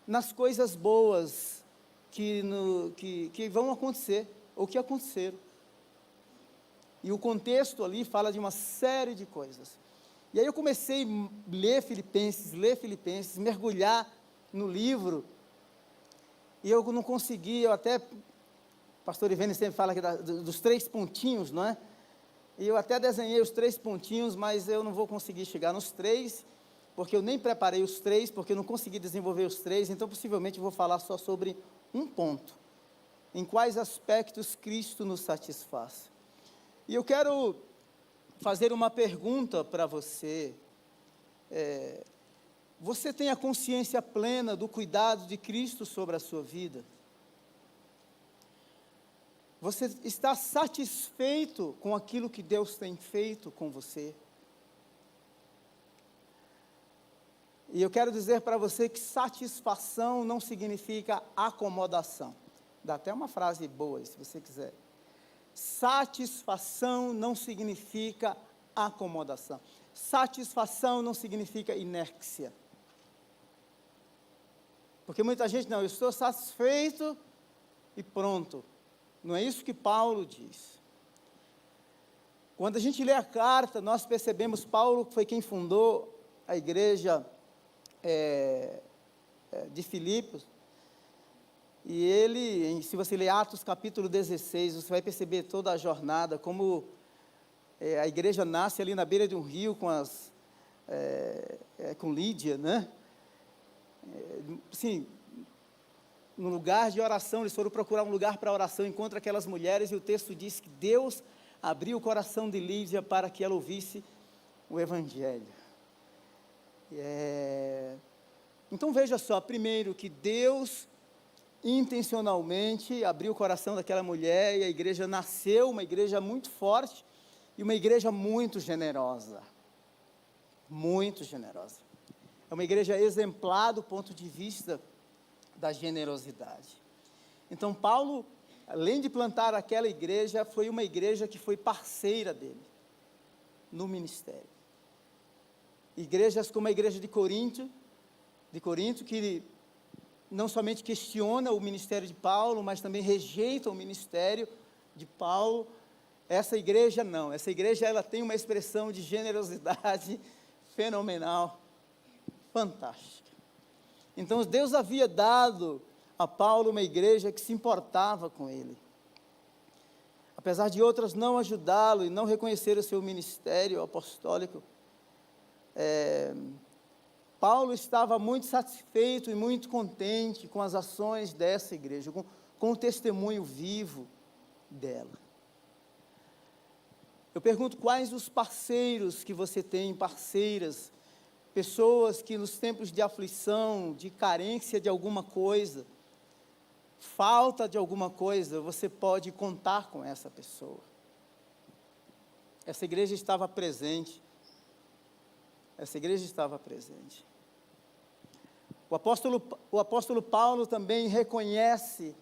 nas coisas boas que vão acontecer, ou que aconteceram. E o contexto ali fala de uma série de coisas. E aí eu comecei a ler Filipenses, mergulhar no livro, e eu não consegui, o pastor Ivene sempre fala aqui dos 3 pontinhos, não é? E eu até desenhei os 3 pontinhos, mas eu não vou conseguir chegar nos 3, porque eu nem preparei os 3, porque eu não consegui desenvolver os 3, então possivelmente eu vou falar só sobre um ponto. Em quais aspectos Cristo nos satisfaz. E eu quero fazer uma pergunta para você. Você tem a consciência plena do cuidado de Cristo sobre a sua vida? Você está satisfeito com aquilo que Deus tem feito com você? E eu quero dizer para você que satisfação não significa acomodação. Dá até uma frase boa aí, se você quiser. Satisfação não significa acomodação. Satisfação não significa inércia. Porque muita gente, não, eu estou satisfeito e pronto. Não é isso que Paulo diz. Quando a gente lê a carta, nós percebemos, Paulo foi quem fundou a igreja de Filipos, e ele, se você ler Atos capítulo 16, você vai perceber toda a jornada, como a igreja nasce ali na beira de um rio com Lídia, né? Sim, no lugar de oração, eles foram procurar um lugar para oração, encontram aquelas mulheres, e o texto diz que Deus abriu o coração de Lídia para que ela ouvisse o Evangelho. Então veja só, primeiro que Deus intencionalmente abriu o coração daquela mulher, e a igreja nasceu, uma igreja muito forte, e uma igreja muito generosa. Muito generosa. É uma igreja exemplar do ponto de vista da generosidade. Então Paulo, além de plantar aquela igreja, foi uma igreja que foi parceira dele no ministério. Igrejas como a igreja de Corinto, que não somente questiona o ministério de Paulo, mas também rejeita o ministério de Paulo. Essa igreja não, essa igreja ela tem uma expressão de generosidade fenomenal, fantástica. Então Deus havia dado a Paulo uma igreja que se importava com ele. Apesar de outras não ajudá-lo e não reconhecer o seu ministério apostólico, Paulo estava muito satisfeito e muito contente com as ações dessa igreja, com o testemunho vivo dela. Eu pergunto, quais os parceiros que você tem, parceiras, pessoas que nos tempos de aflição, de carência de alguma coisa, falta de alguma coisa, você pode contar com essa pessoa. Essa igreja estava presente. Essa igreja estava presente. O apóstolo Paulo também reconhece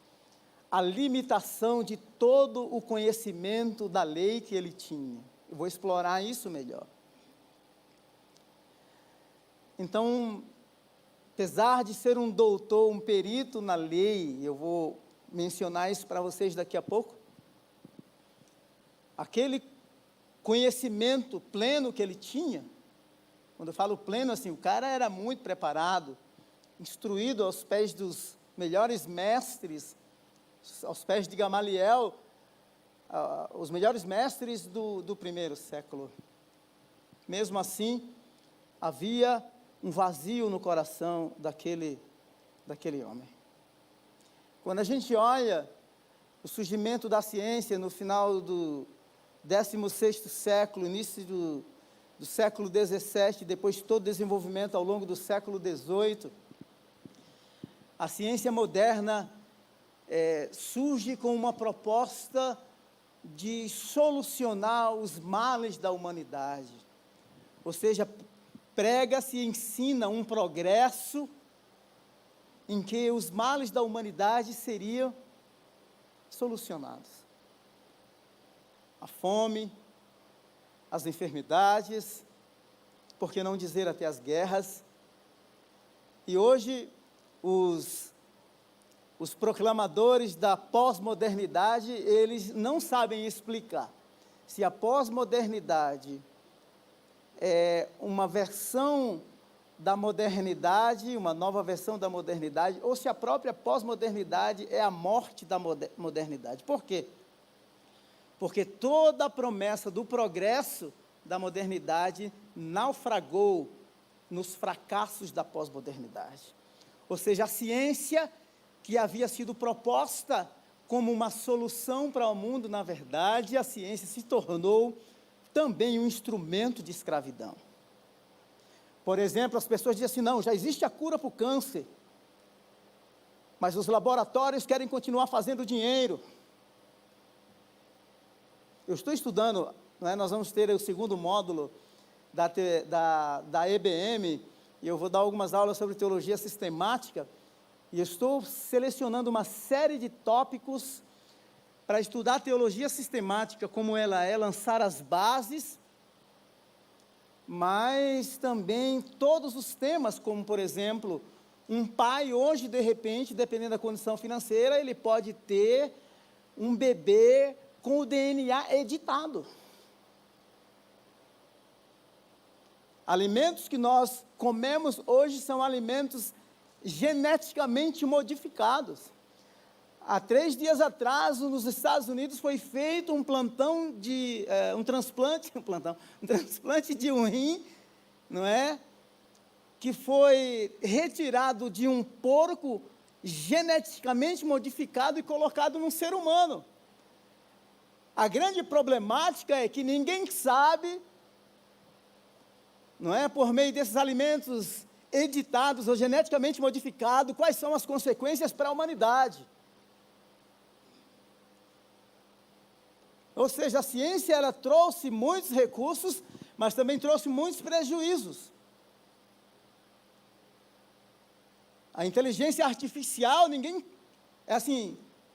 a limitação de todo o conhecimento da lei que ele tinha. Eu vou explorar isso melhor. Então, apesar de ser um doutor, um perito na lei, eu vou mencionar isso para vocês daqui a pouco, aquele conhecimento pleno que ele tinha, quando eu falo pleno, assim, o cara era muito preparado, instruído aos pés dos melhores mestres, aos pés de Gamaliel, os melhores mestres do primeiro século. Mesmo assim, havia um vazio no coração daquele homem. Quando a gente olha o surgimento da ciência no final do 16º século, início do século XVII, depois de todo o desenvolvimento ao longo do século XVIII, a ciência moderna surge com uma proposta de solucionar os males da humanidade. Ou seja, prega-se e ensina um progresso em que os males da humanidade seriam solucionados. A fome, as enfermidades, por que não dizer até as guerras. E hoje, os proclamadores da pós-modernidade, eles não sabem explicar se a pós-modernidade é uma versão da modernidade, uma nova versão da modernidade, ou se a própria pós-modernidade é a morte da modernidade. Por quê? Porque toda a promessa do progresso da modernidade naufragou nos fracassos da pós-modernidade. Ou seja, a ciência que havia sido proposta como uma solução para o mundo, na verdade, a ciência se tornou também um instrumento de escravidão. Por exemplo, as pessoas dizem assim, não, já existe a cura para o câncer, mas os laboratórios querem continuar fazendo dinheiro. Eu estou estudando, nós vamos ter o segundo módulo da EBM, e eu vou dar algumas aulas sobre teologia sistemática, e eu estou selecionando uma série de tópicos para estudar a teologia sistemática, como ela é, lançar as bases, mas também todos os temas, como, por exemplo, um pai hoje, de repente, dependendo da condição financeira, ele pode ter um bebê com o DNA editado. Alimentos que nós comemos hoje são alimentos geneticamente modificados. Há 3 dias atrás, nos Estados Unidos, foi feito um transplante de um rim, não é? Que foi retirado de um porco geneticamente modificado e colocado num ser humano. A grande problemática é que ninguém sabe, não é? Por meio desses alimentos editados ou geneticamente modificados, quais são as consequências para a humanidade. Ou seja, a ciência, ela trouxe muitos recursos, mas também trouxe muitos prejuízos. A inteligência artificial,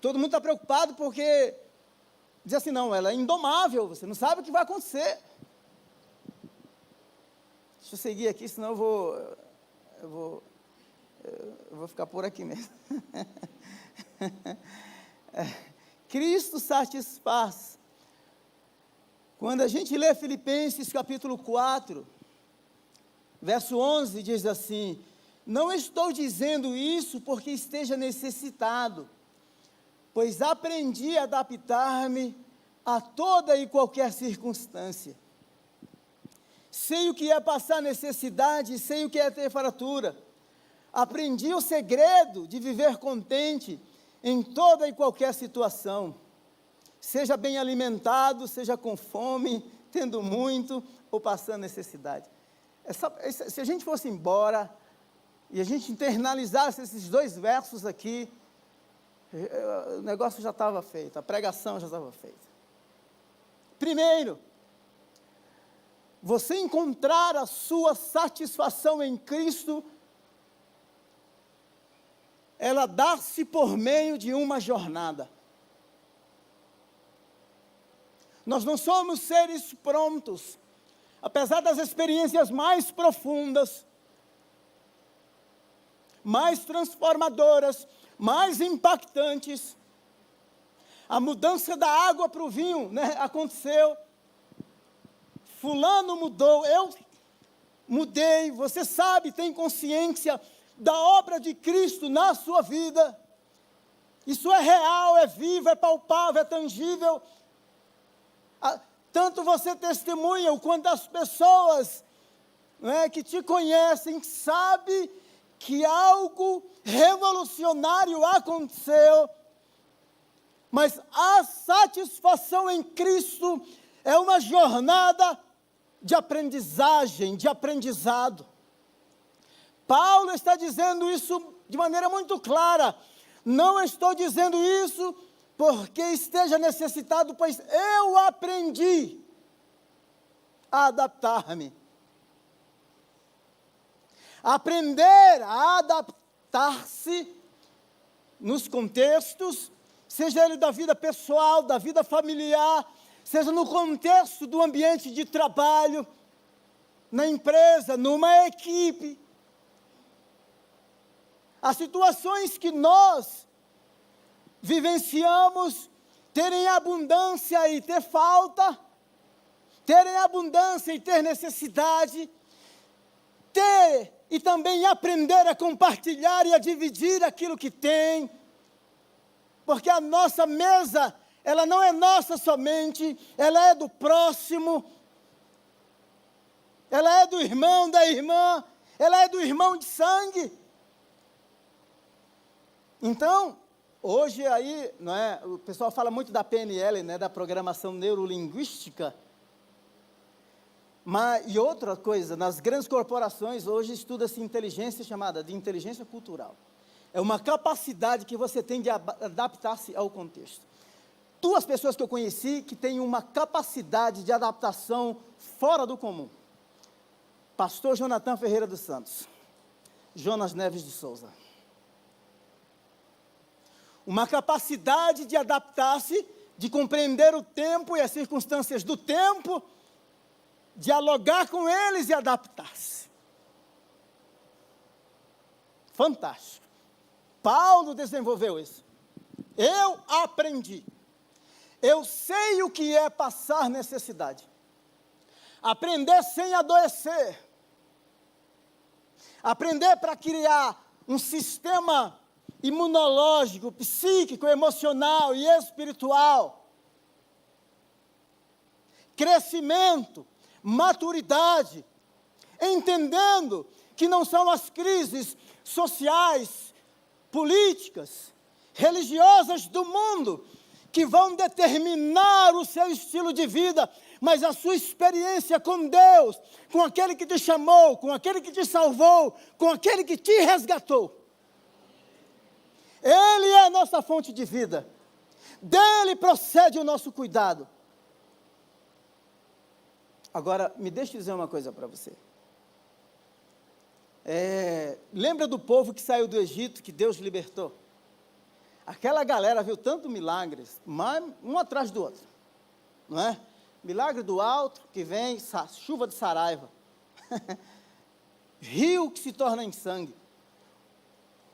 todo mundo está preocupado porque, diz assim, não, ela é indomável, você não sabe o que vai acontecer. Deixa eu seguir aqui, senão eu vou ficar por aqui mesmo. Cristo satisfaz. Quando a gente lê Filipenses capítulo 4, verso 11, diz assim, não estou dizendo isso porque esteja necessitado, pois aprendi a adaptar-me a toda e qualquer circunstância. Sei o que é passar necessidade, sei o que é ter fartura. Aprendi o segredo de viver contente em toda e qualquer situação. Seja bem alimentado, seja com fome, tendo muito ou passando necessidade. Se a gente fosse embora e a gente internalizasse esses 2 versos aqui, o negócio já estava feito, a pregação já estava feita. Primeiro, você encontrar a sua satisfação em Cristo, ela dá-se por meio de uma jornada. Nós não somos seres prontos, apesar das experiências mais profundas, mais transformadoras, mais impactantes. A mudança da água para o vinho, aconteceu. Fulano mudou, eu mudei. Você sabe, tem consciência da obra de Cristo na sua vida. Isso é real, é vivo, é palpável, é tangível. Tanto você testemunha, quanto as pessoas que te conhecem, sabem que algo revolucionário aconteceu, mas a satisfação em Cristo é uma jornada de aprendizagem, de aprendizado. Paulo está dizendo isso de maneira muito clara. Não estou dizendo isso porque esteja necessitado, pois eu aprendi a adaptar-me. Aprender a adaptar-se nos contextos, seja ele da vida pessoal, da vida familiar, seja no contexto do ambiente de trabalho, na empresa, numa equipe. as situações que nós vivenciamos, terem abundância e ter falta, terem abundância e ter necessidade, ter e também aprender a compartilhar e a dividir aquilo que tem, porque a nossa mesa, ela não é nossa somente, ela é do próximo, ela é do irmão, da irmã, ela é do irmão de sangue. Então, hoje aí, não é, o pessoal fala muito da PNL, né, da programação neurolinguística, e outra coisa, nas grandes corporações, hoje estuda-se inteligência chamada de inteligência cultural. É uma capacidade que você tem de adaptar-se ao contexto. Duas pessoas que eu conheci que têm uma capacidade de adaptação fora do comum. Pastor Jonathan Ferreira dos Santos, Jonas Neves de Souza. Uma capacidade de adaptar-se, de compreender o tempo e as circunstâncias do tempo, dialogar com eles e adaptar-se. Fantástico. Paulo desenvolveu isso. Eu aprendi. Eu sei o que é passar necessidade. Aprender sem adoecer. Aprender para criar um sistema imunológico, psíquico, emocional e espiritual. Crescimento, maturidade, entendendo que não são as crises sociais, políticas, religiosas do mundo que vão determinar o seu estilo de vida, mas a sua experiência com Deus, com aquele que te chamou, com aquele que te salvou, com aquele que te resgatou. Ele é a nossa fonte de vida. Dele procede o nosso cuidado. Agora, me deixe dizer uma coisa para você. Lembra do povo que saiu do Egito, que Deus libertou? Aquela galera viu tanto milagres, um atrás do outro, não é? Milagre do alto, que vem, chuva de saraiva. Rio que se torna em sangue.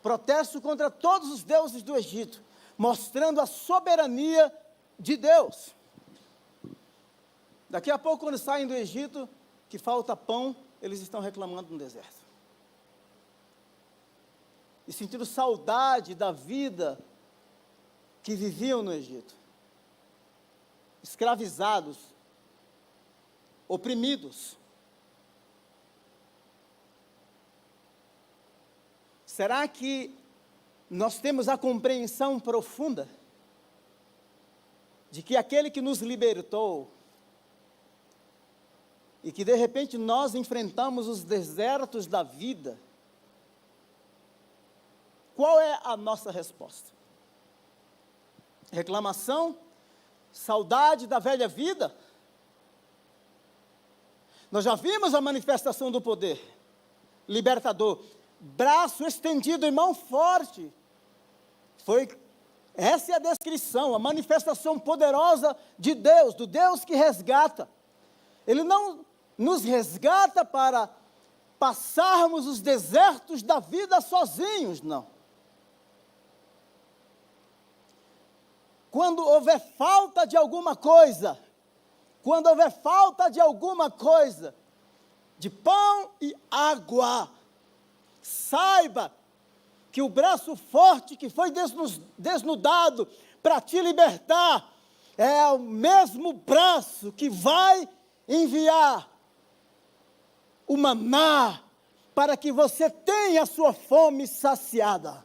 Protesto contra todos os deuses do Egito, mostrando a soberania de Deus. Daqui a pouco, quando saem do Egito, que falta pão, eles estão reclamando no deserto. E sentindo saudade da vida que viviam no Egito. Escravizados, oprimidos. Será que nós temos a compreensão profunda de que aquele que nos libertou e que de repente nós enfrentamos os desertos da vida, qual é a nossa resposta? Reclamação? Saudade da velha vida? Nós já vimos a manifestação do poder libertador, braço estendido e mão forte. Essa é a descrição, a manifestação poderosa de Deus, do Deus que resgata. Ele não nos resgata para passarmos os desertos da vida sozinhos, não. Quando houver falta de alguma coisa, de pão e água, saiba que o braço forte que foi desnudado para te libertar, é o mesmo braço que vai enviar o maná para que você tenha a sua fome saciada.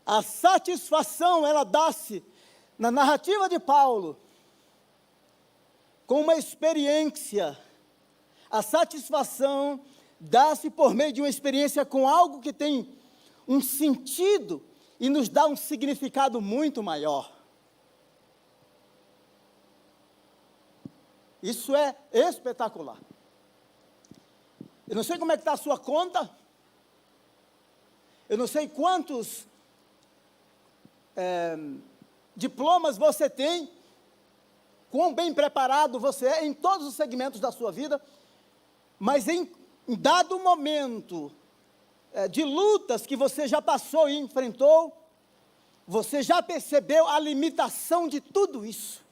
A satisfação, ela dá-se, na narrativa de Paulo, com uma experiência. A satisfação dá-se por meio de uma experiência com algo que tem um sentido e nos dá um significado muito maior. Isso é espetacular. Eu não sei como é que está a sua conta, eu não sei quantos diplomas você tem, quão bem preparado você é em todos os segmentos da sua vida, mas em dado momento de lutas que você já passou e enfrentou, você já percebeu a limitação de tudo isso.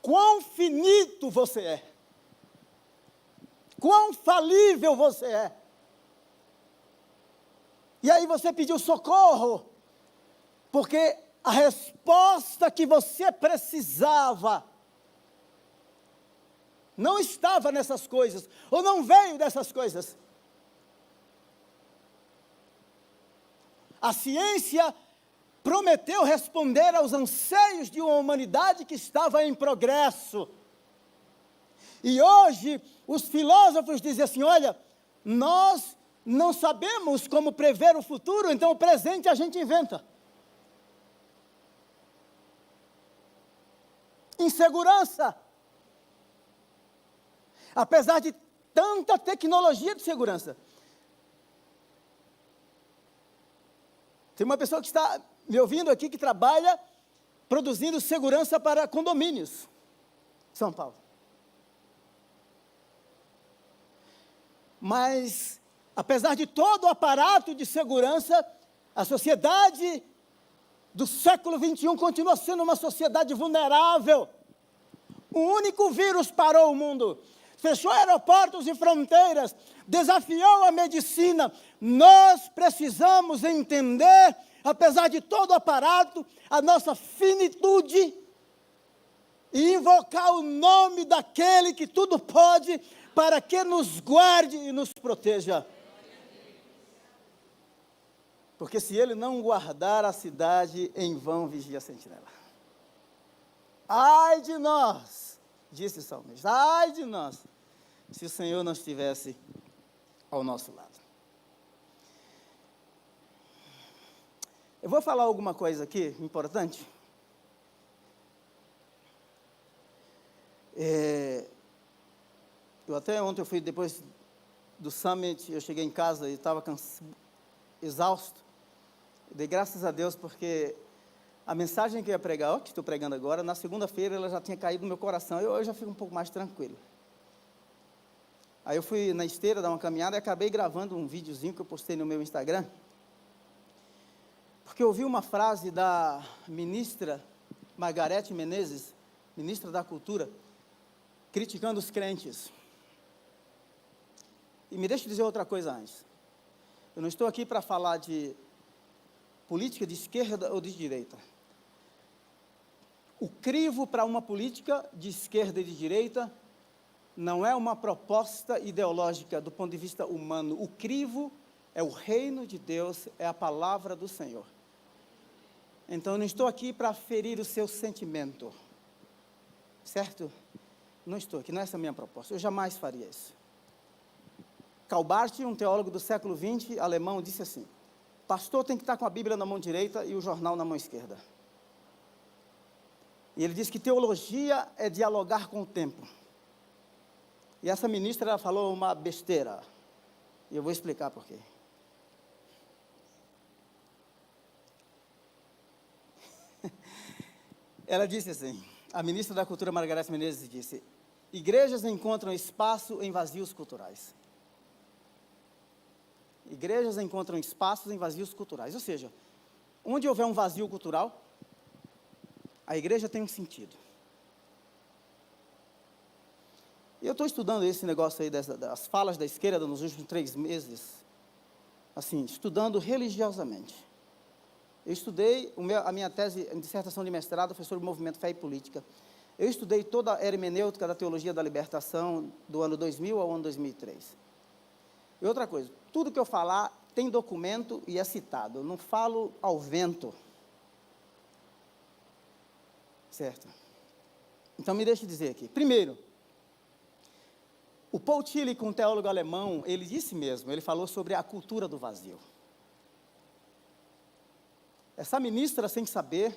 Quão finito você é. Quão falível você é. E aí você pediu socorro, porque a resposta que você precisava não estava nessas coisas, ou não veio dessas coisas. A ciência prometeu responder aos anseios de uma humanidade que estava em progresso. E hoje, os filósofos dizem assim, olha, nós não sabemos como prever o futuro, então o presente a gente inventa. Insegurança. Apesar de tanta tecnologia de segurança. Tem uma pessoa que está me ouvindo aqui que trabalha produzindo segurança para condomínios. São Paulo. Mas, apesar de todo o aparato de segurança, a sociedade do século XXI continua sendo uma sociedade vulnerável. Um único vírus parou o mundo. Fechou aeroportos e fronteiras, desafiou a medicina. Nós precisamos entender, apesar de todo o aparato, a nossa finitude e invocar o nome daquele que tudo pode, para que nos guarde e nos proteja. Porque se ele não guardar a cidade, em vão vigia a sentinela. Ai de nós, disse o salmista, ai de nós, se o Senhor não estivesse ao nosso lado. Eu vou falar alguma coisa aqui, importante. Eu até ontem, depois do summit, eu cheguei em casa e estava exausto. Dei graças a Deus porque a mensagem que eu ia pregar, que estou pregando agora, na segunda-feira ela já tinha caído no meu coração. Eu já fico um pouco mais tranquilo. Aí eu fui na esteira dar uma caminhada e acabei gravando um videozinho que eu postei no meu Instagram. Porque eu ouvi uma frase da ministra Margarete Menezes, ministra da Cultura, criticando os crentes. E me deixa dizer outra coisa antes. Eu não estou aqui para falar de política de esquerda ou de direita. O crivo para uma política de esquerda e de direita não é uma proposta ideológica do ponto de vista humano. O crivo é o reino de Deus, é a palavra do Senhor. Então, eu não estou aqui para ferir o seu sentimento. Certo? Não estou aqui, não é essa a minha proposta. Eu jamais faria isso. Karl Barth, um teólogo do século XX, alemão, disse assim, pastor tem que estar com a Bíblia na mão direita e o jornal na mão esquerda. E ele diz que teologia é dialogar com o tempo. E essa ministra, ela falou uma besteira. E eu vou explicar por quê. Ela disse assim, a ministra da Cultura, Margarete Menezes, disse, igrejas encontram espaço em vazios culturais. Igrejas encontram espaços em vazios culturais. Ou seja, onde houver um vazio cultural, a igreja tem um sentido. E eu estou estudando esse negócio aí das falas da esquerda nos últimos 3 meses, assim, estudando religiosamente. Eu estudei, a minha tese, a dissertação de mestrado foi sobre o movimento Fé e Política. Eu estudei toda a hermenêutica da teologia da libertação do ano 2000 ao ano 2003. E outra coisa, tudo que eu falar tem documento e é citado. Eu não falo ao vento. Certo? Então, me deixe dizer aqui. Primeiro, o Paul Tillich, um teólogo alemão, ele disse mesmo, ele falou sobre a cultura do vazio. Essa ministra, sem saber,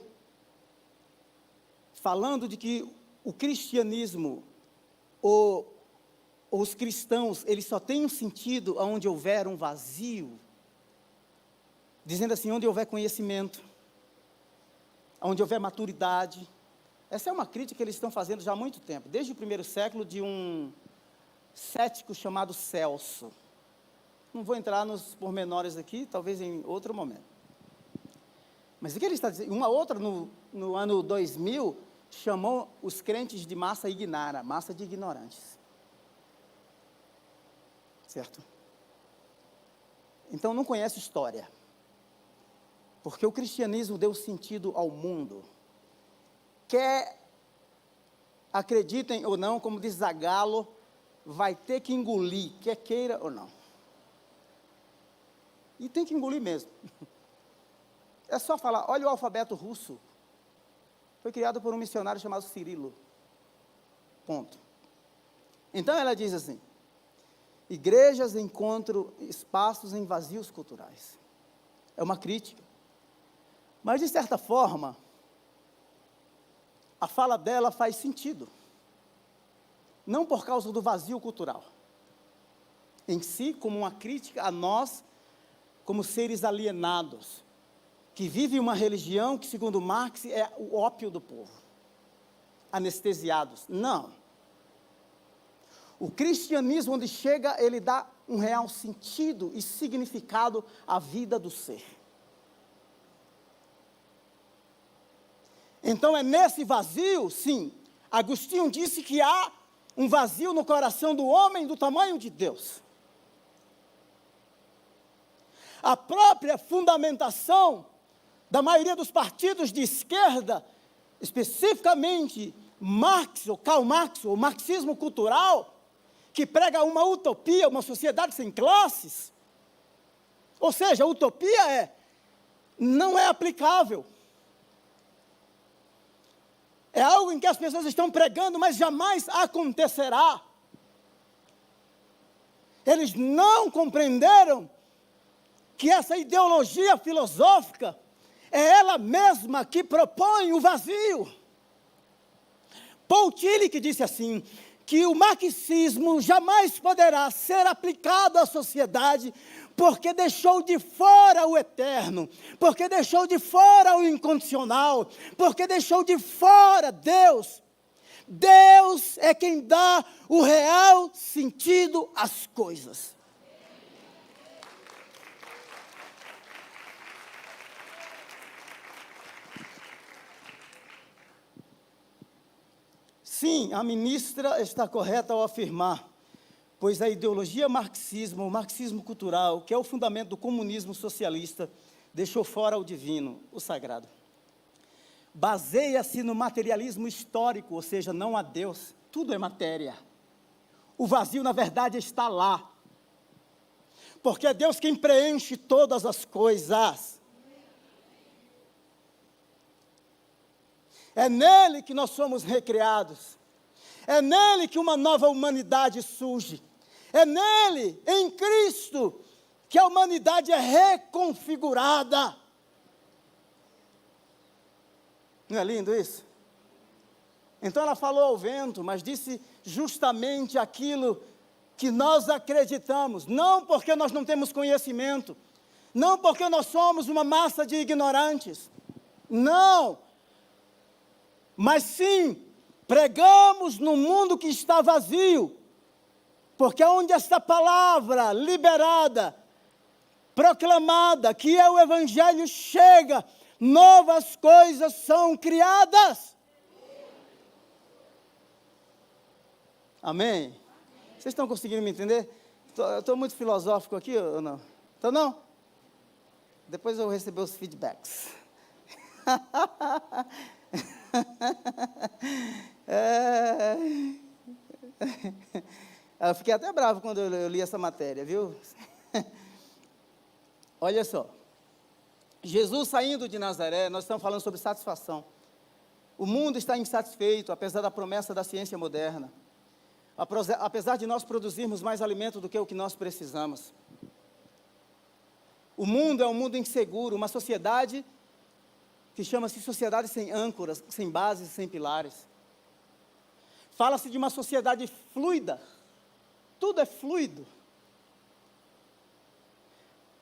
falando de que o cristianismo, ou os cristãos, eles só têm um sentido onde houver um vazio, dizendo assim, onde houver conhecimento, onde houver maturidade, Essa é uma crítica que eles estão fazendo já há muito tempo, desde o primeiro século, de um cético chamado Celso. Não vou entrar nos pormenores aqui, talvez em outro momento. Mas o que ele está dizendo? Uma outra, no ano 2000, chamou os crentes de massa ignara, massa de ignorantes. Certo? Então não conhece história. Porque o cristianismo deu sentido ao mundo. Quer acreditem ou não, como diz Zagallo, vai ter que engolir, quer queira ou não. E tem que engolir mesmo. É só falar, olha o alfabeto russo. Foi criado por um missionário chamado Cirilo. Ponto. Então ela diz assim, igrejas encontram espaços em vazios culturais. É uma crítica. Mas, de certa forma, a fala dela faz sentido. Não por causa do vazio cultural. Em si, como uma crítica a nós, como seres alienados, que vivem uma religião que, segundo Marx, é o ópio do povo. Anestesiados. Não. O cristianismo, onde chega, ele dá um real sentido e significado à vida do ser. Então é nesse vazio, sim, Agostinho disse que há um vazio no coração do homem do tamanho de Deus. A própria fundamentação da maioria dos partidos de esquerda, especificamente Marx, ou Karl Marx, o marxismo cultural, que prega uma utopia, uma sociedade sem classes. Ou seja, a utopia não é aplicável. É algo em que as pessoas estão pregando, mas jamais acontecerá. Eles não compreenderam que essa ideologia filosófica é ela mesma que propõe o vazio. Paul Tillich disse assim, que o marxismo jamais poderá ser aplicado à sociedade porque deixou de fora o eterno, porque deixou de fora o incondicional, porque deixou de fora Deus. Deus é quem dá o real sentido às coisas. Sim, a ministra está correta ao afirmar, pois a ideologia marxismo, o marxismo cultural, que é o fundamento do comunismo socialista, deixou fora o divino, o sagrado. Baseia-se no materialismo histórico, ou seja, não há Deus, tudo é matéria. O vazio, na verdade, está lá. Porque é Deus quem preenche todas as coisas. É nele que nós somos recriados. É nele que uma nova humanidade surge. É nele, em Cristo, que a humanidade é reconfigurada. Não é lindo isso? Então ela falou ao vento, mas disse justamente aquilo que nós acreditamos. Não porque nós não temos conhecimento. Não porque nós somos uma massa de ignorantes. Não. Mas sim, pregamos no mundo que está vazio, porque onde esta palavra liberada, proclamada, que é o Evangelho, chega, novas coisas são criadas. Amém? Vocês estão conseguindo me entender? Estou muito filosófico aqui ou não? Então não? Depois eu vou receber os feedbacks. Eu fiquei até bravo quando eu li essa matéria, viu? Olha só, Jesus saindo de Nazaré, nós estamos falando sobre satisfação. O mundo está insatisfeito, apesar da promessa da ciência moderna, apesar de nós produzirmos mais alimento do que o que nós precisamos. O mundo é um mundo inseguro, uma sociedade que chama-se sociedade sem âncoras, sem bases, sem pilares. Fala-se de uma sociedade fluida. Tudo é fluido.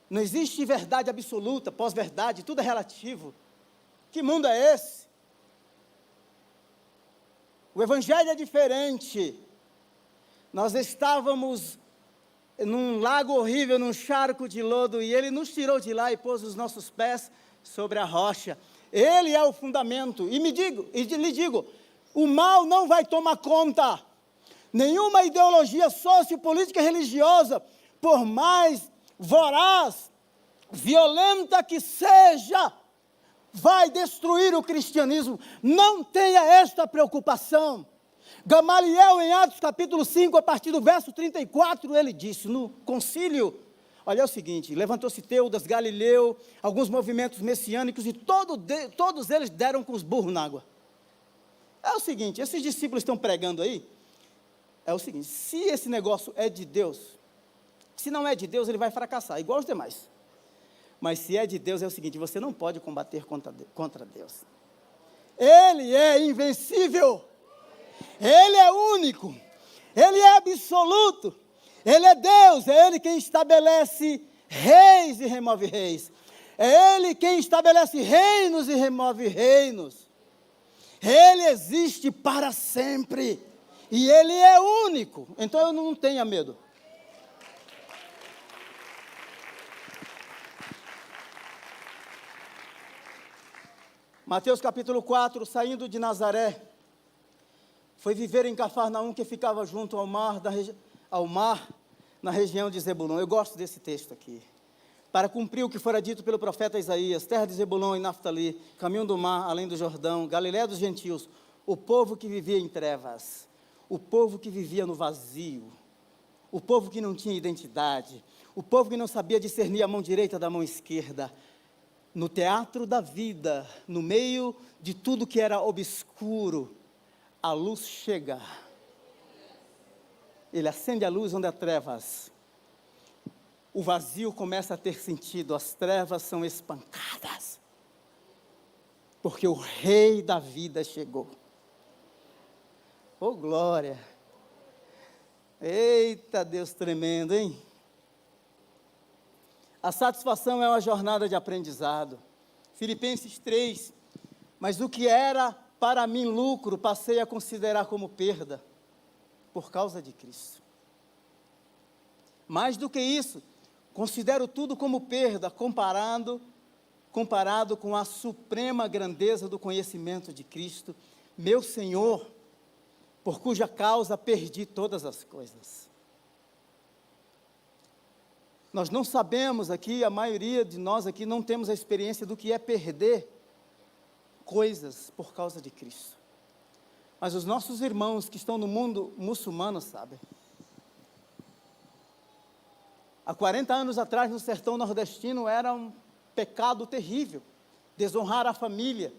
Não existe verdade absoluta, pós-verdade, tudo é relativo. Que mundo é esse? O evangelho é diferente. Nós estávamos num lago horrível, num charco de lodo, e ele nos tirou de lá e pôs os nossos pés sobre a rocha. Ele é o fundamento. E lhe digo, o mal não vai tomar conta. Nenhuma ideologia sociopolítica religiosa, por mais voraz, violenta que seja, vai destruir o cristianismo. Não tenha esta preocupação. Gamaliel, em Atos capítulo 5, a partir do verso 34, ele disse, no concílio, olha, é o seguinte, levantou-se Teudas, Galileu, alguns movimentos messiânicos, e todos eles deram com os burros na água. É o seguinte, esses discípulos estão pregando aí, é o seguinte, se esse negócio é de Deus, se não é de Deus, ele vai fracassar, igual os demais. Mas se é de Deus, é o seguinte, você não pode combater contra Deus. Ele é invencível. Ele é único. Ele é absoluto. Ele é Deus. É Ele quem estabelece reis e remove reis. É Ele quem estabelece reinos e remove reinos. Ele existe para sempre. E Ele é único. Então eu não tenha medo. Mateus capítulo 4, saindo de Nazaré, foi viver em Cafarnaum, que ficava junto ao mar, na região de Zebulon. Eu gosto desse texto aqui. Para cumprir o que fora dito pelo profeta Isaías, terra de Zebulon e Naftali, caminho do mar, além do Jordão, Galiléia dos gentios, o povo que vivia em trevas, o povo que vivia no vazio, o povo que não tinha identidade, o povo que não sabia discernir a mão direita da mão esquerda. No teatro da vida, no meio de tudo que era obscuro, a luz chega. Ele acende a luz onde há trevas. O vazio começa a ter sentido, as trevas são espancadas. Porque o Rei da vida chegou. Oh, glória! Eita, Deus tremendo, hein? A satisfação é uma jornada de aprendizado. Filipenses 3, mas o que era para mim lucro, passei a considerar como perda, por causa de Cristo. Mais do que isso, considero tudo como perda, comparado com a suprema grandeza do conhecimento de Cristo, meu Senhor, por cuja causa perdi todas as coisas. Nós não sabemos aqui, a maioria de nós aqui não temos a experiência do que é perder coisas por causa de Cristo. Mas os nossos irmãos que estão no mundo muçulmano sabem. Há 40 anos atrás, no sertão nordestino, era um pecado terrível, desonrar a família.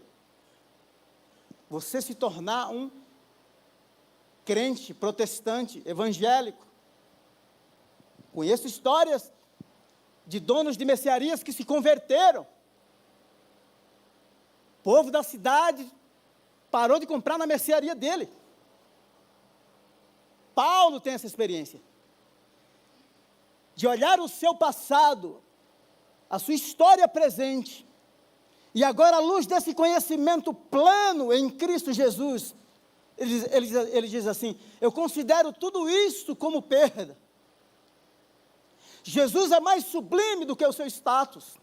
Você se tornar um crente, protestante, evangélico. Conheço histórias de donos de mercearias que se converteram. O povo da cidade parou de comprar na mercearia dele. Paulo tem essa experiência. De olhar o seu passado, a sua história presente, e agora à luz desse conhecimento pleno em Cristo Jesus, ele diz assim, eu considero tudo isto como perda. Jesus é mais sublime do que o seu status.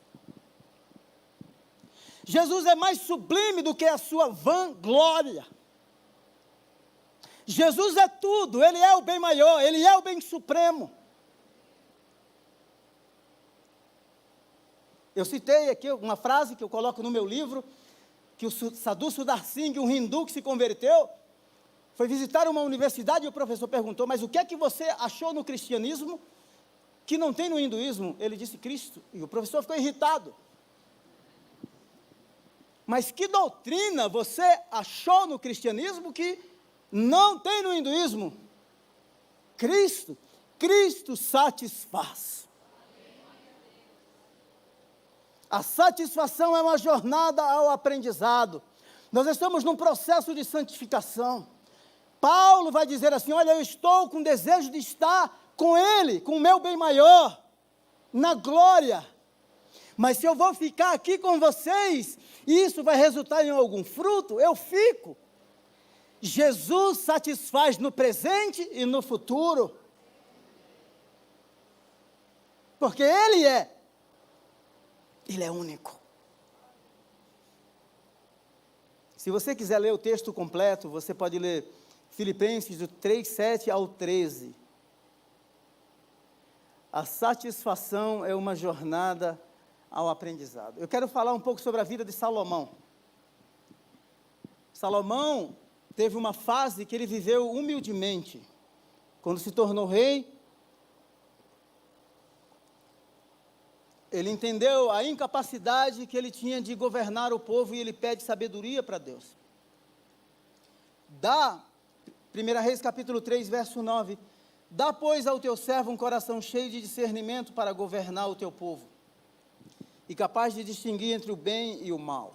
Jesus é mais sublime do que a sua vanglória. Jesus é tudo, Ele é o bem maior, Ele é o bem supremo. Eu citei aqui uma frase que eu coloco no meu livro, que o Sadhu Sundar Singh, um hindu que se converteu, foi visitar uma universidade e o professor perguntou, mas o que é que você achou no cristianismo que não tem no hinduísmo? Ele disse Cristo, e o professor ficou irritado. Mas que doutrina você achou no cristianismo que não tem no hinduísmo? Cristo. Cristo satisfaz. A satisfação é uma jornada ao aprendizado. Nós estamos num processo de santificação. Paulo vai dizer assim, olha, eu estou com desejo de estar com Ele, com o meu bem maior, na glória. Mas se eu vou ficar aqui com vocês, e isso vai resultar em algum fruto, eu fico. Jesus satisfaz no presente e no futuro. Porque Ele é único. Se você quiser ler o texto completo, você pode ler Filipenses do 3, 7 ao 13. A satisfação é uma jornada ao aprendizado. Eu quero falar um pouco sobre a vida de Salomão. Salomão teve uma fase que ele viveu humildemente. Quando se tornou rei, ele entendeu a incapacidade que ele tinha de governar o povo e ele pede sabedoria para Deus. 1 Reis capítulo 3, verso 9. Dá, pois, ao teu servo um coração cheio de discernimento para governar o teu povo, e capaz de distinguir entre o bem e o mal.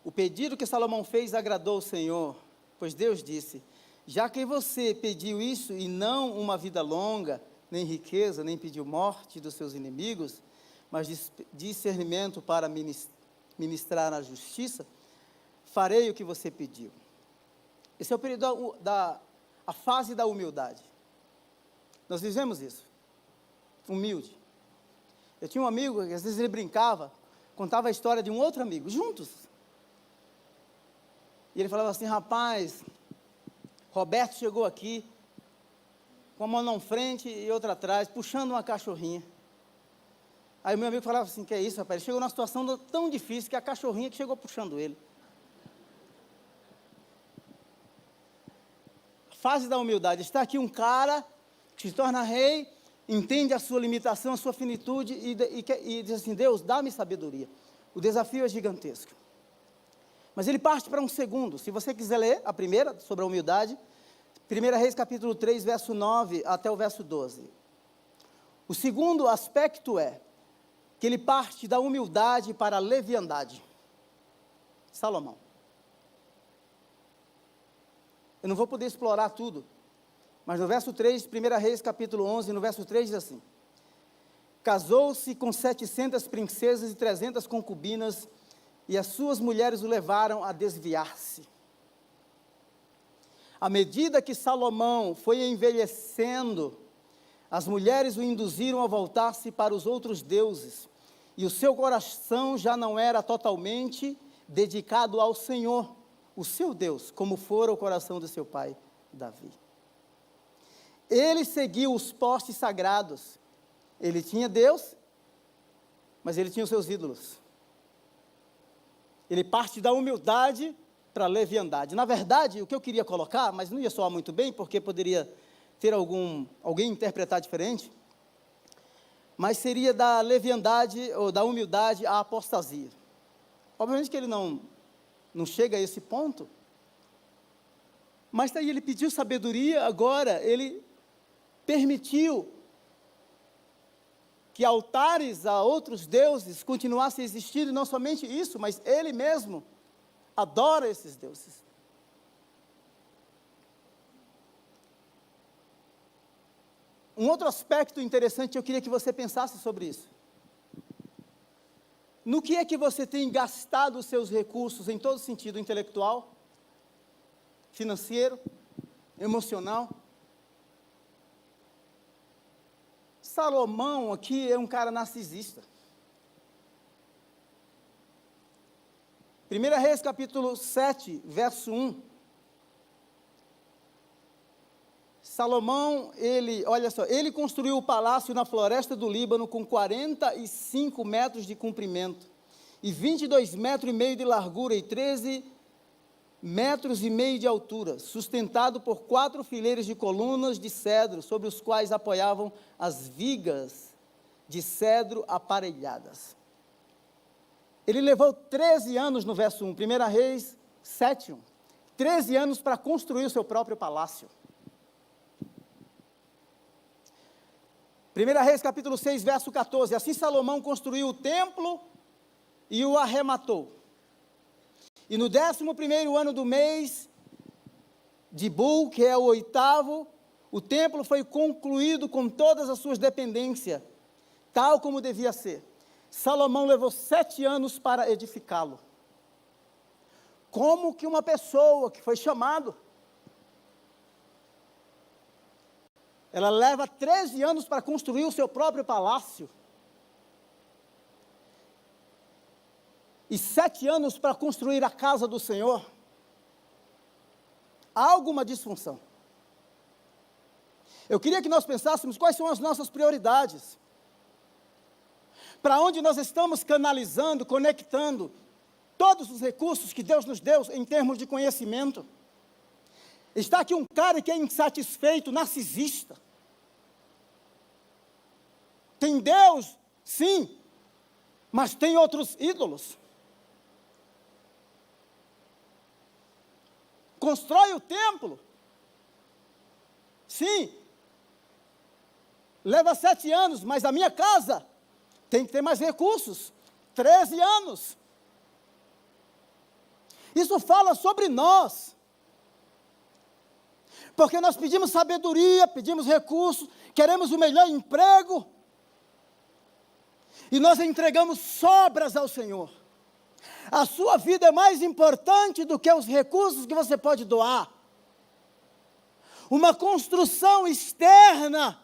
O pedido que Salomão fez agradou o Senhor, pois Deus disse: já que você pediu isso e não uma vida longa, nem riqueza, nem pediu morte dos seus inimigos, mas discernimento para ministrar na justiça, farei o que você pediu. Esse é o período a fase da humildade. Nós vivemos isso, humilde. Eu tinha um amigo que às vezes ele brincava, contava a história de um outro amigo, juntos. E ele falava assim: rapaz, Roberto chegou aqui, com uma mão na frente e outra atrás, puxando uma cachorrinha. Aí o meu amigo falava assim: que é isso, rapaz? Ele chegou numa situação tão difícil que a cachorrinha que chegou puxando ele. Fase da humildade. Está aqui um cara que se torna rei, entende a sua limitação, a sua finitude e diz assim: Deus, dá-me sabedoria. O desafio é gigantesco. Mas ele parte para um segundo. Se você quiser ler a primeira, sobre a humildade, 1 Reis capítulo 3, verso 9 até o verso 12. O segundo aspecto é que ele parte da humildade para a leviandade. Salomão. Eu não vou poder explorar tudo, mas no verso 3, 1 Reis capítulo 11, no verso 3 diz assim: casou-se com 700 princesas e 300 concubinas, e as suas mulheres o levaram a desviar-se. À medida que Salomão foi envelhecendo, as mulheres o induziram a voltar-se para os outros deuses, e o seu coração já não era totalmente dedicado ao Senhor, o seu Deus, como fora o coração de seu pai, Davi. Ele seguiu os postes sagrados. Ele tinha Deus, mas ele tinha os seus ídolos. Ele parte da humildade para a leviandade. Na verdade, o que eu queria colocar, mas não ia soar muito bem, porque poderia ter alguém interpretar diferente, mas seria da leviandade ou da humildade à apostasia. Obviamente que ele não chega a esse ponto, mas daí ele pediu sabedoria, agora ele permitiu que altares a outros deuses continuassem a existir, e não somente isso, mas ele mesmo adora esses deuses. Um outro aspecto interessante, eu queria que você pensasse sobre isso. No que é que você tem gastado os seus recursos em todo sentido, intelectual, financeiro, emocional? Salomão aqui é um cara narcisista. 1 Reis capítulo 7, verso 1. Salomão, olha só, ele construiu o palácio na floresta do Líbano com 45 metros de comprimento e 22 metros e meio de largura e 13 metros e meio de altura, sustentado por 4 fileiras de colunas de cedro, sobre os quais apoiavam as vigas de cedro aparelhadas. Ele levou 13 anos no verso 1, 1 Reis 7, 1. 13 anos para construir o seu próprio palácio. 1 Reis capítulo 6, verso 14, assim Salomão construiu o templo e o arrematou. E no 11º ano do mês de Bul, que é o 8º, o templo foi concluído com todas as suas dependências, tal como devia ser. Salomão levou 7 anos para edificá-lo. Como que uma pessoa que foi chamada, ela leva 13 anos para construir o seu próprio palácio, e 7 anos para construir a casa do Senhor? Há alguma disfunção. Eu queria que nós pensássemos quais são as nossas prioridades. Para onde nós estamos canalizando, conectando todos os recursos que Deus nos deu em termos de conhecimento. Está aqui um cara que é insatisfeito, narcisista. Tem Deus, sim, mas tem outros ídolos. Constrói o templo. Sim. Leva 7 anos, mas a minha casa tem que ter mais recursos. 13 anos. Isso fala sobre nós. Porque nós pedimos sabedoria, pedimos recursos, queremos o melhor emprego. E nós entregamos sobras ao Senhor. A sua vida é mais importante do que os recursos que você pode doar. Uma construção externa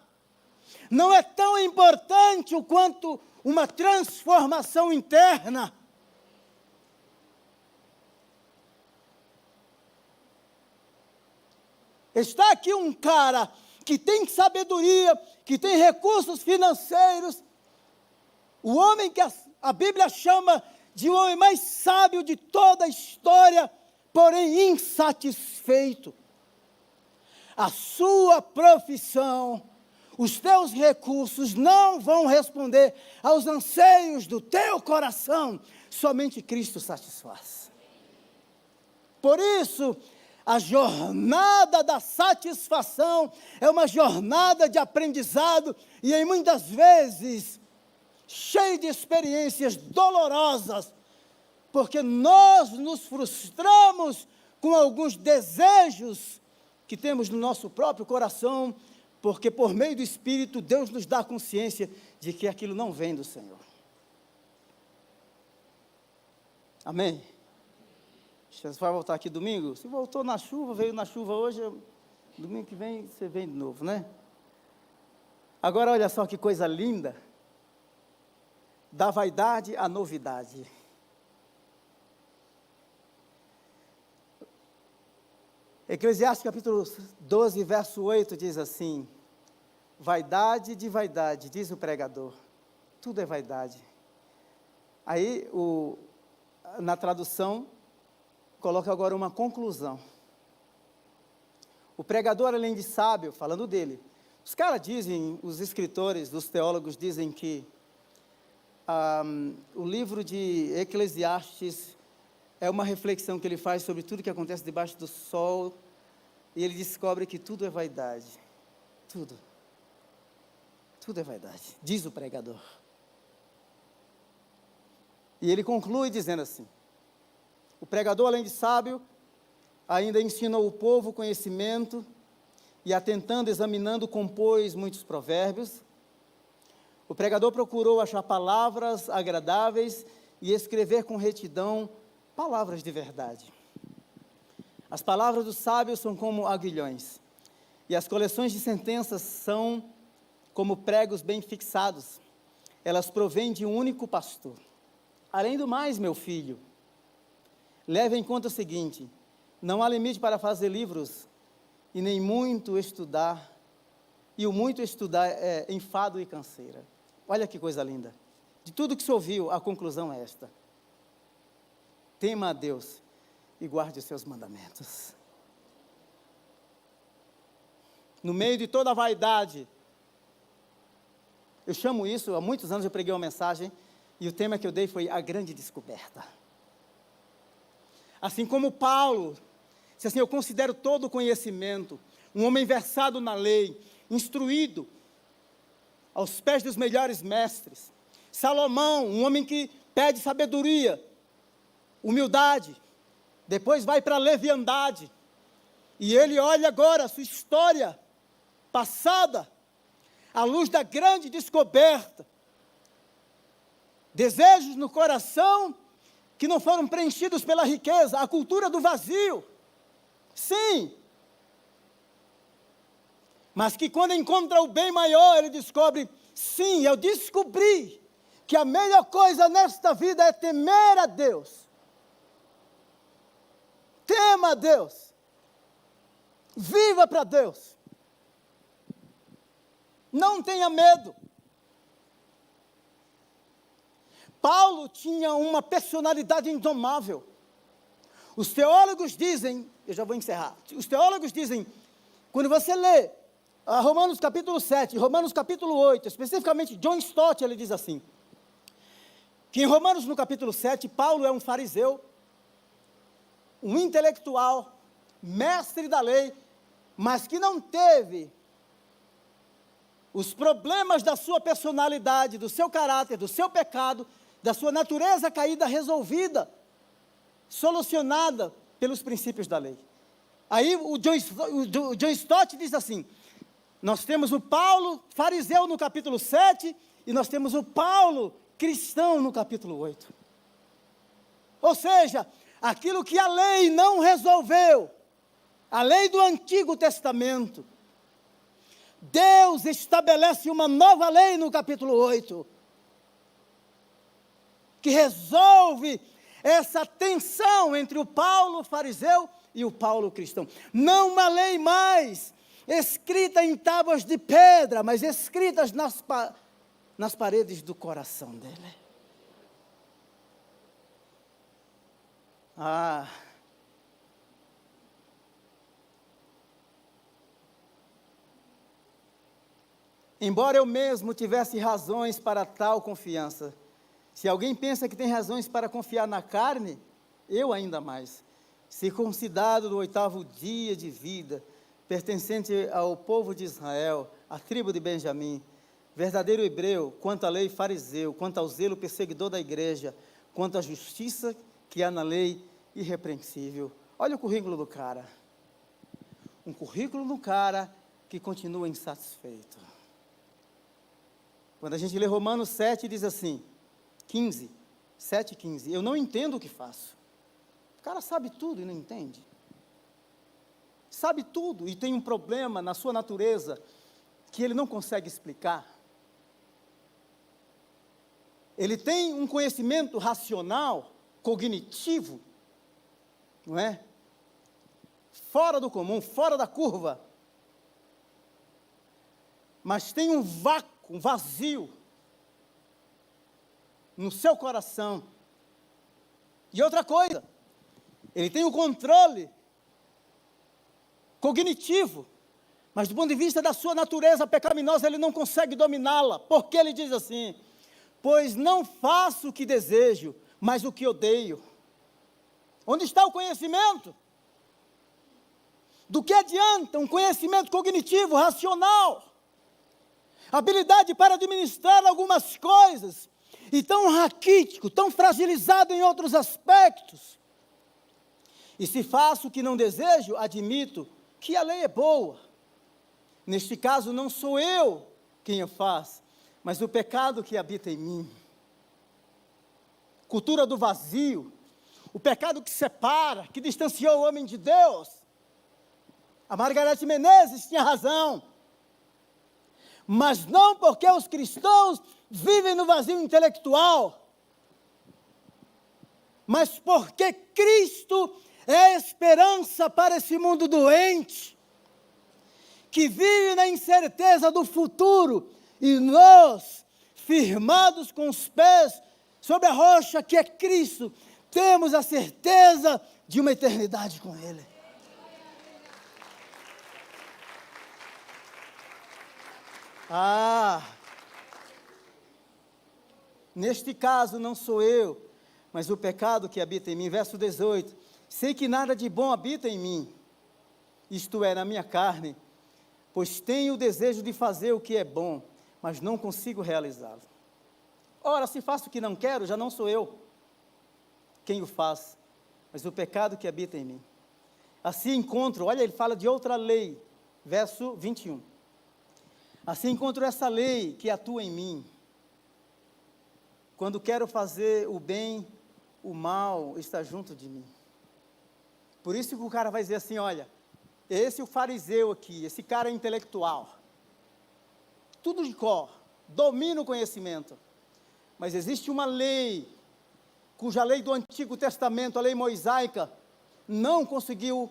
não é tão importante quanto uma transformação interna. Está aqui um cara que tem sabedoria, que tem recursos financeiros, o homem que a Bíblia chama de o homem mais sábio de toda a história, porém insatisfeito. A sua profissão, os teus recursos não vão responder aos anseios do teu coração, somente Cristo satisfaz. Por isso, a jornada da satisfação é uma jornada de aprendizado e, em muitas vezes, cheio de experiências dolorosas, porque nós nos frustramos com alguns desejos que temos no nosso próprio coração, porque por meio do Espírito Deus nos dá consciência de que aquilo não vem do Senhor. Amém? Você vai voltar aqui domingo? Se voltou na chuva, veio na chuva hoje, domingo que vem você vem de novo, né? Agora olha só que coisa linda. Da vaidade à novidade. Eclesiastes capítulo 12, verso 8 diz assim: vaidade de vaidade, diz o pregador, tudo é vaidade. Aí, na tradução, coloca agora uma conclusão. O pregador, além de sábio, falando dele, os caras dizem, os escritores, os teólogos dizem que o livro de Eclesiastes é uma reflexão que ele faz sobre tudo que acontece debaixo do sol, e ele descobre que tudo é vaidade. Tudo é vaidade, diz o pregador. E ele conclui dizendo assim: o pregador, além de sábio, ainda ensinou o povo conhecimento, e atentando, examinando, compôs muitos provérbios. O pregador procurou achar palavras agradáveis e escrever com retidão palavras de verdade. As palavras dos sábios são como aguilhões, e as coleções de sentenças são como pregos bem fixados. Elas provêm de um único pastor. Além do mais, meu filho, leve em conta o seguinte: não há limite para fazer livros, e nem muito estudar, e o muito estudar é enfado e canseira. Olha que coisa linda. De tudo que se ouviu, a conclusão é esta: tema a Deus e guarde os seus mandamentos. No meio de toda a vaidade, eu chamo isso, há muitos anos eu preguei uma mensagem, e o tema que eu dei foi a grande descoberta. Assim como Paulo, disse assim: eu considero todo o conhecimento, um homem versado na lei, instruído, aos pés dos melhores mestres. Salomão, um homem que pede sabedoria, humildade, depois vai para a leviandade, e ele olha agora a sua história passada, à luz da grande descoberta, desejos no coração, que não foram preenchidos pela riqueza, a cultura do vazio. Sim. Mas que quando encontra o bem maior, ele descobre, sim, eu descobri que a melhor coisa nesta vida é temer a Deus. Tema a Deus. Viva para Deus. Não tenha medo. Paulo tinha uma personalidade indomável. Os teólogos dizem, eu já vou encerrar, os teólogos dizem, quando você lê Romanos capítulo 7, Romanos capítulo 8, especificamente John Stott, ele diz assim, que em Romanos no capítulo 7, Paulo é um fariseu, um intelectual, mestre da lei, mas que não teve os problemas da sua personalidade, do seu caráter, do seu pecado, da sua natureza caída resolvida, solucionada pelos princípios da lei. Aí o John Stott diz assim, nós temos o Paulo fariseu no capítulo 7 e nós temos o Paulo cristão no capítulo 8. Ou seja, aquilo que a lei não resolveu, a lei do Antigo Testamento, Deus estabelece uma nova lei no capítulo 8, que resolve essa tensão entre o Paulo fariseu e o Paulo cristão. Não uma lei mais escrita em tábuas de pedra, mas escritas nas paredes do coração dele. Embora eu mesmo tivesse razões para tal confiança, se alguém pensa que tem razões para confiar na carne, eu ainda mais. Circuncidado do 8º dia de vida, pertencente ao povo de Israel, à tribo de Benjamim, verdadeiro hebreu, quanto à lei fariseu, quanto ao zelo perseguidor da igreja, quanto à justiça que há na lei irrepreensível. Olha o currículo do cara. Um currículo do cara que continua insatisfeito. Quando a gente lê Romanos 7, diz assim, 7:15, eu não entendo o que faço. O cara sabe tudo e não entende. Sabe tudo e tem um problema na sua natureza que ele não consegue explicar. Ele tem um conhecimento racional, cognitivo, não é? Fora do comum, fora da curva. Mas tem um vácuo, um vazio no seu coração. E outra coisa, ele tem o controle cognitivo, mas do ponto de vista da sua natureza pecaminosa, ele não consegue dominá-la, porque ele diz assim, pois não faço o que desejo, mas o que odeio. Onde está o conhecimento? Do que adianta um conhecimento cognitivo, racional, habilidade para administrar algumas coisas, e tão raquítico, tão fragilizado em outros aspectos. E se faço o que não desejo, admito que a lei é boa. Neste caso, não sou eu quem a faz, mas o pecado que habita em mim. Cultura do vazio, o pecado que separa, que distanciou o homem de Deus. A Margarete Menezes tinha razão. Mas não porque os cristãos vivem no vazio intelectual, mas porque Cristo é a esperança para esse mundo doente, que vive na incerteza do futuro, e nós, firmados com os pés sobre a rocha que é Cristo, temos a certeza de uma eternidade com Ele. Neste caso não sou eu, mas o pecado que habita em mim. Verso 18, sei que nada de bom habita em mim, isto é, na minha carne, pois tenho o desejo de fazer o que é bom, mas não consigo realizá-lo. Ora, se faço o que não quero, já não sou eu quem o faz, mas o pecado que habita em mim. Assim encontro, olha, ele fala de outra lei, verso 21. Assim encontro essa lei que atua em mim. Quando quero fazer o bem, o mal está junto de mim. Por isso que o cara vai dizer assim, olha, esse é o fariseu aqui, esse cara é intelectual. Tudo de cor, domina o conhecimento. Mas existe uma lei, cuja lei do Antigo Testamento, a lei mosaica, não conseguiu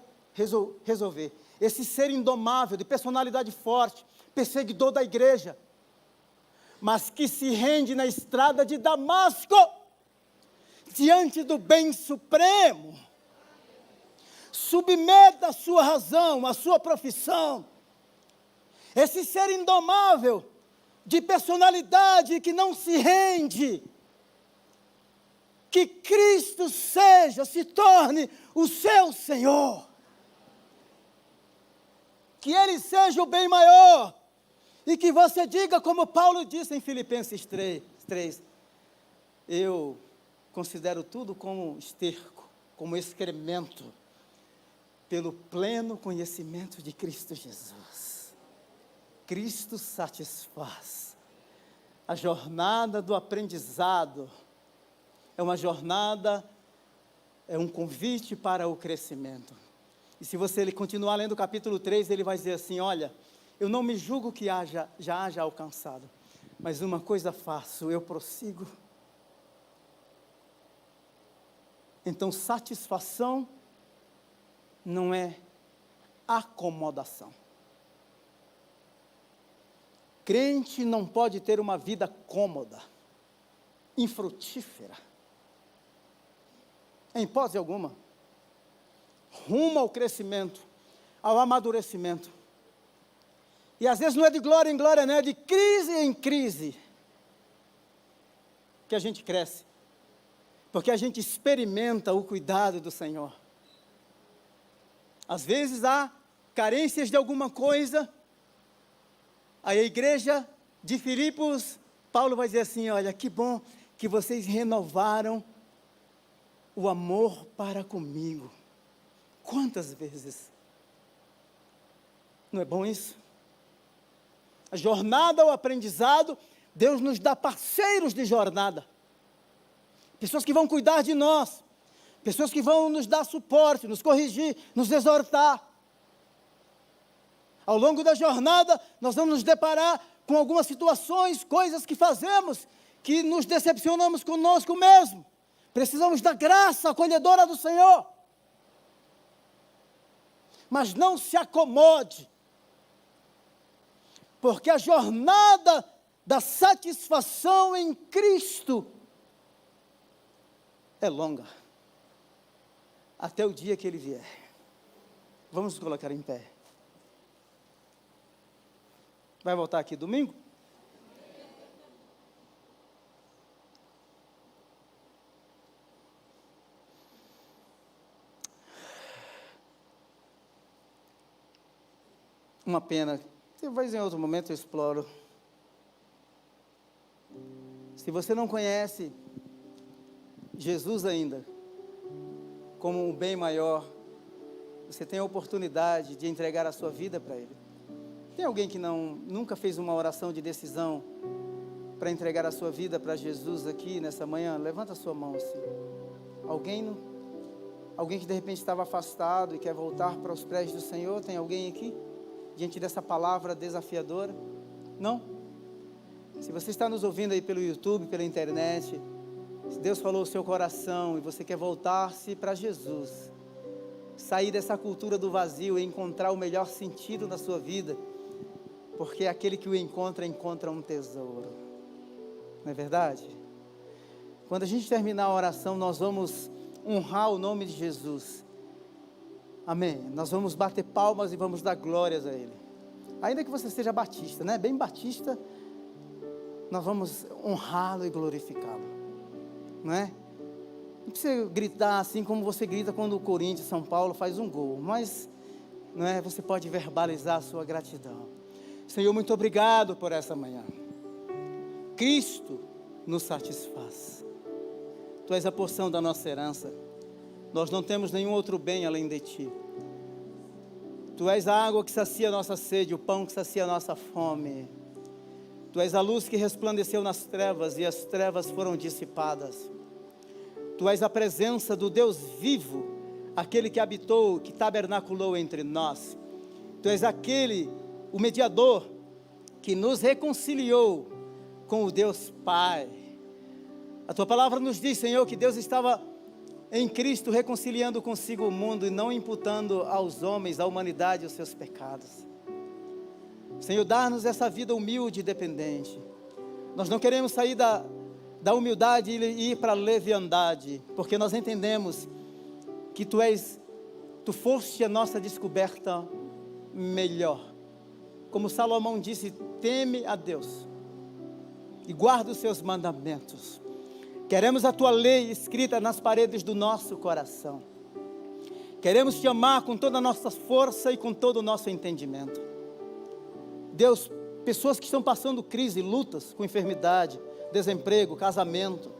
resolver. Esse ser indomável, de personalidade forte, perseguidor da igreja, mas que se rende na estrada de Damasco, diante do bem supremo, submeta a sua razão, a sua profissão. Esse ser indomável, de personalidade que não se rende, que Cristo se torne o seu Senhor, que Ele seja o bem maior, e que você diga como Paulo disse em Filipenses 3, eu considero tudo como esterco, como excremento, pelo pleno conhecimento de Cristo Jesus. Cristo satisfaz. A jornada do aprendizado é uma jornada, é um convite para o crescimento. E se você continuar lendo o capítulo 3, ele vai dizer assim, olha, eu não me julgo que já haja alcançado, mas uma coisa faço, eu prossigo. Então, satisfação não é acomodação. Crente não pode ter uma vida cômoda, infrutífera, em hipótese alguma. Rumo ao crescimento, ao amadurecimento. E às vezes não é de glória em glória, não é de crise em crise que a gente cresce, porque a gente experimenta o cuidado do Senhor. Às vezes há carências de alguma coisa, aí a igreja de Filipos, Paulo vai dizer assim, olha, que bom que vocês renovaram o amor para comigo. Quantas vezes? Não é bom isso? A jornada ao aprendizado, Deus nos dá parceiros de jornada. Pessoas que vão cuidar de nós. Pessoas que vão nos dar suporte, nos corrigir, nos exortar. Ao longo da jornada, nós vamos nos deparar com algumas situações, coisas que fazemos, que nos decepcionamos conosco mesmo. Precisamos da graça acolhedora do Senhor. Mas não se acomode, porque a jornada da satisfação em Cristo é longa, até o dia que Ele vier. Vamos nos colocar em pé. Vai voltar aqui domingo? Uma pena. Talvez em outro momento eu exploro. Se você não conhece Jesus ainda, como um bem maior, você tem a oportunidade de entregar a sua vida para Ele. Tem alguém que nunca fez uma oração de decisão para entregar a sua vida para Jesus aqui nessa manhã? Levanta a sua mão assim. Alguém que de repente estava afastado e quer voltar para os pés do Senhor? Tem alguém aqui? Diante dessa palavra desafiadora? Não? Se você está nos ouvindo aí pelo YouTube, pela internet, se Deus falou o seu coração e você quer voltar-se para Jesus, sair dessa cultura do vazio e encontrar o melhor sentido na sua vida, porque aquele que o encontra um tesouro. Não é verdade? Quando a gente terminar a oração, nós vamos honrar o nome de Jesus. Amém. Nós vamos bater palmas e vamos dar glórias a Ele. Ainda que você seja batista, né? Bem batista, nós vamos honrá-lo e glorificá-lo. Não é? Não precisa gritar assim como você grita quando o Corinthians, São Paulo faz um gol. Mas, não é? Você pode verbalizar a sua gratidão. Senhor, muito obrigado por essa manhã. Cristo nos satisfaz. Tu és a porção da nossa herança. Nós não temos nenhum outro bem além de Ti. Tu és a água que sacia a nossa sede, o pão que sacia a nossa fome. Tu és a luz que resplandeceu nas trevas e as trevas foram dissipadas. Tu és a presença do Deus vivo, aquele que habitou, que tabernaculou entre nós. Tu és aquele, o mediador, que nos reconciliou com o Deus Pai. A Tua palavra nos diz, Senhor, que Deus estava em Cristo reconciliando consigo o mundo e não imputando aos homens, à humanidade, os seus pecados. Senhor, dá-nos essa vida humilde e dependente. Nós não queremos sair da humildade e ir para a leviandade, porque nós entendemos que Tu foste a nossa descoberta melhor. Como Salomão disse, teme a Deus e guarda os seus mandamentos. Queremos a Tua lei escrita nas paredes do nosso coração. Queremos Te amar com toda a nossa força e com todo o nosso entendimento. Deus, pessoas que estão passando crise, lutas com enfermidade, desemprego, casamento,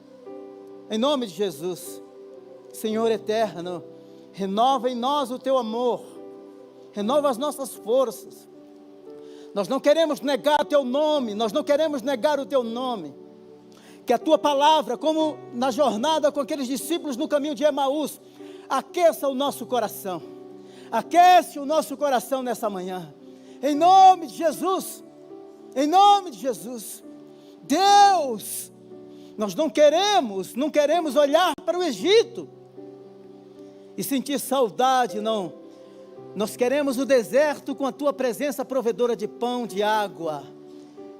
em nome de Jesus, Senhor eterno, renova em nós o Teu amor, renova as nossas forças. Nós não queremos negar o Teu nome, nós não queremos negar o Teu nome. Que a Tua palavra, como na jornada com aqueles discípulos no caminho de Emaús, aqueça o nosso coração, aquece o nosso coração nessa manhã, em nome de Jesus, em nome de Jesus. Deus, nós não queremos olhar para o Egito e sentir saudade, não. Nós queremos o deserto com a Tua presença provedora de pão, de água,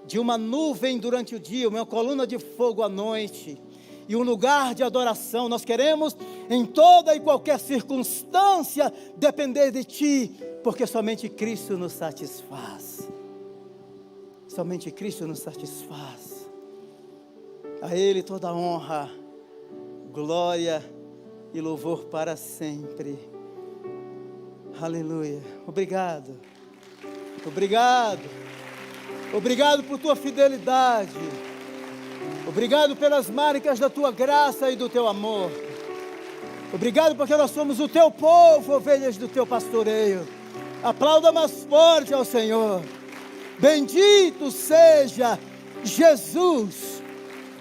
de uma nuvem durante o dia, uma coluna de fogo à noite, e um lugar de adoração. Nós queremos em toda e qualquer circunstância depender de Ti, porque somente Cristo nos satisfaz. Somente Cristo nos satisfaz. A Ele toda honra, glória e louvor para sempre. Aleluia. Obrigado. Obrigado. Obrigado por Tua fidelidade. Obrigado pelas marcas da Tua graça e do Teu amor. Obrigado porque nós somos o Teu povo, ovelhas do Teu pastoreio. Aplauda mais forte ao Senhor. Bendito seja Jesus,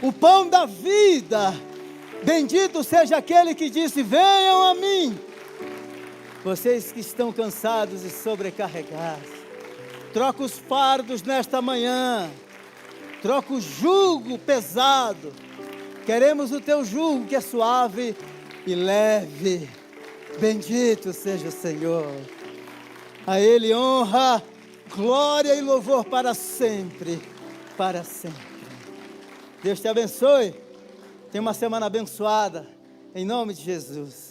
o pão da vida. Bendito seja aquele que disse: venham a mim, vocês que estão cansados e sobrecarregados. Troca os fardos nesta manhã, troca o jugo pesado. Queremos o Teu jugo que é suave e leve. Bendito seja o Senhor. A Ele honra, glória e louvor para sempre, para sempre. Deus te abençoe. Tenha uma semana abençoada, em nome de Jesus.